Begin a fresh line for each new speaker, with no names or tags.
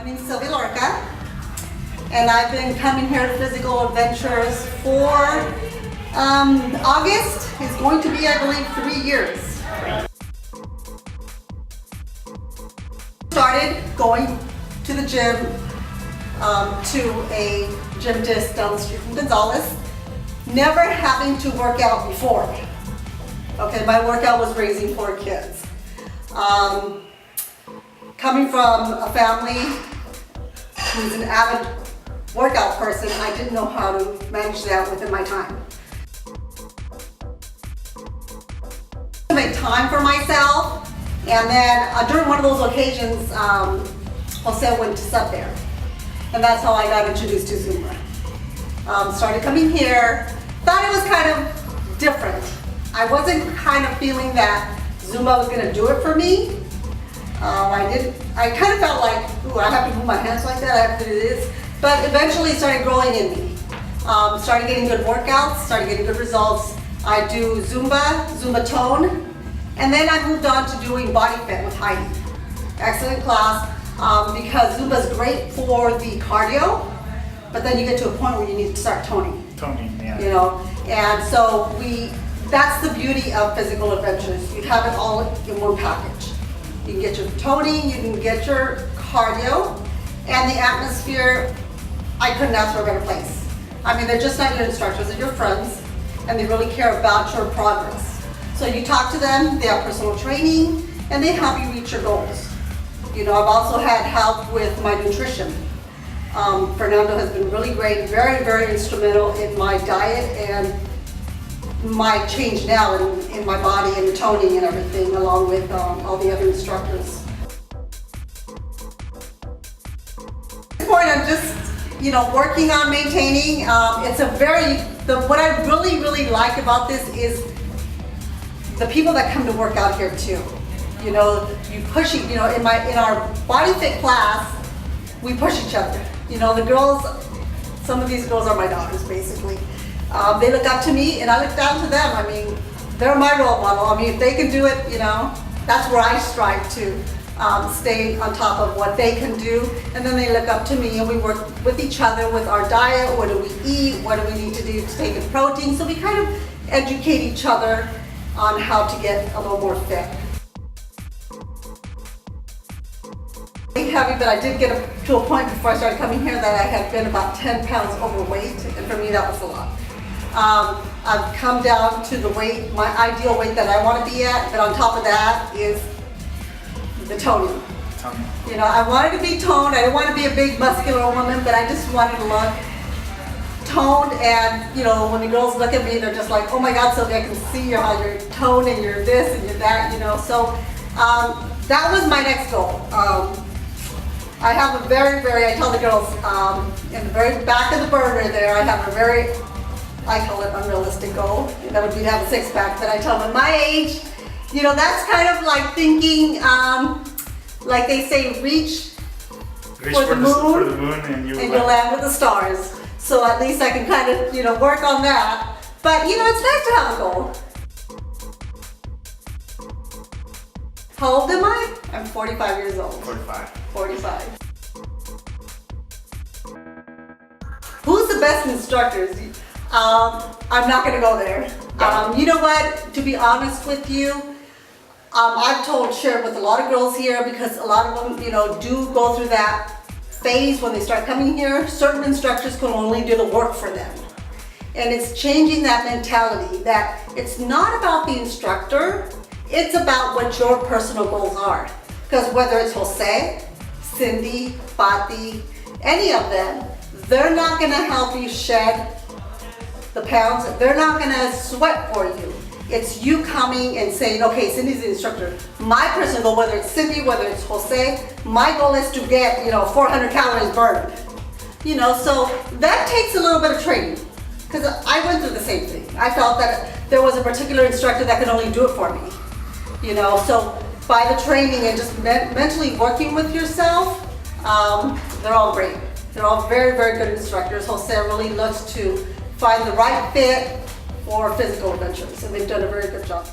My name is Sylvia Lorca, and I've been coming here to Physical Adventures for August is going to be, I believe, 3 years. Started going to the gym, to a gym just down the street from Gonzales, never having to work out before. Okay, my workout was raising 4 kids. Coming from a family who's an avid workout person, I didn't know how to manage that within my time. To make time for myself, and then during one of those occasions, Jose went to sub there, and that's how I got introduced to Zumba. Started coming here, thought it was kind of different. I wasn't kind of feeling that Zumba was going to do it for me. I kind of felt like, ooh, I have to move my hands like that, I have to do this. But eventually it started growing in me. Started getting good workouts, started getting good results. I do Zumba tone, and then I moved on to doing body fit with Heidi. Excellent class, because Zumba is great for the cardio, but then you get to a point where you need to start toning.
Toning, yeah.
You know, and so that's the beauty of Physical Adventures. You have it all in one package. You can get your toning, you can get your cardio, and the atmosphere, I couldn't ask for a better place. I mean, they're just not your instructors, they're your friends, and they really care about your progress. So you talk to them, they have personal training, and they help you reach your goals. You know, I've also had help with my nutrition. Fernando has been really great, very, very instrumental in my diet and my change now in my body and the toning and everything, along with all the other instructors. At this point, I'm just, working on maintaining. What I really like about this is the people that come to work out here too. You push, in our body fit class, we push each other. The girls, some of these girls are my daughters, basically. They look up to me and I look down to them. I mean, they're my role model. I mean, if they can do it, that's where I strive to stay on top of what they can do. And then they look up to me and we work with each other with our diet. What do we eat? What do we need to do to take in protein? So we kind of educate each other on how to get a little more fit. Heavy, but I did get to a point before I started coming here that I had been about 10 pounds overweight, and for me that was a lot. I've come down to the weight, my ideal weight that I want to be at, but on top of that is the toning. I wanted to be toned. I didn't want to be a big muscular woman, but I just wanted to look toned, and when the girls look at me, they're just like, oh my God, Sylvia, I can see how you're toned and you're this and you're that, so that was my next goal. I have a I tell the girls, in the very back of the burner there, I have I call it unrealistic goal. That would be to have a 6-pack, but I tell them at my age, that's kind of like thinking, like they say, reach for the moon and you'll land with the stars. So at least I can kind of, work on that. But, it's nice to have a goal. How old am I? I'm 45 years old. 45. Who's the best instructors? I'm not going to go there. You know what? To be honest with you, I've shared with a lot of girls here, because a lot of them, do go through that phase when they start coming here. Certain instructors can only do the work for them. And it's changing that mentality that it's not about the instructor, it's about what your personal goals are. Because whether it's Jose, Cindy, Patti, any of them, they're not going to help you shed the pounds. They're not going to sweat for you. It's you coming and saying, okay, Cindy's the instructor. My personal goal, whether it's Cindy, whether it's Jose, my goal is to get, 400 calories burned. So that takes a little bit of training. Because I went through the same thing. I felt that there was a particular instructor that could only do it for me. So by the training and just mentally working with yourself, they're all great. They're all very, very good instructors. Jose really looks to find the right fit for Physical Adventures, and they've done a very good job.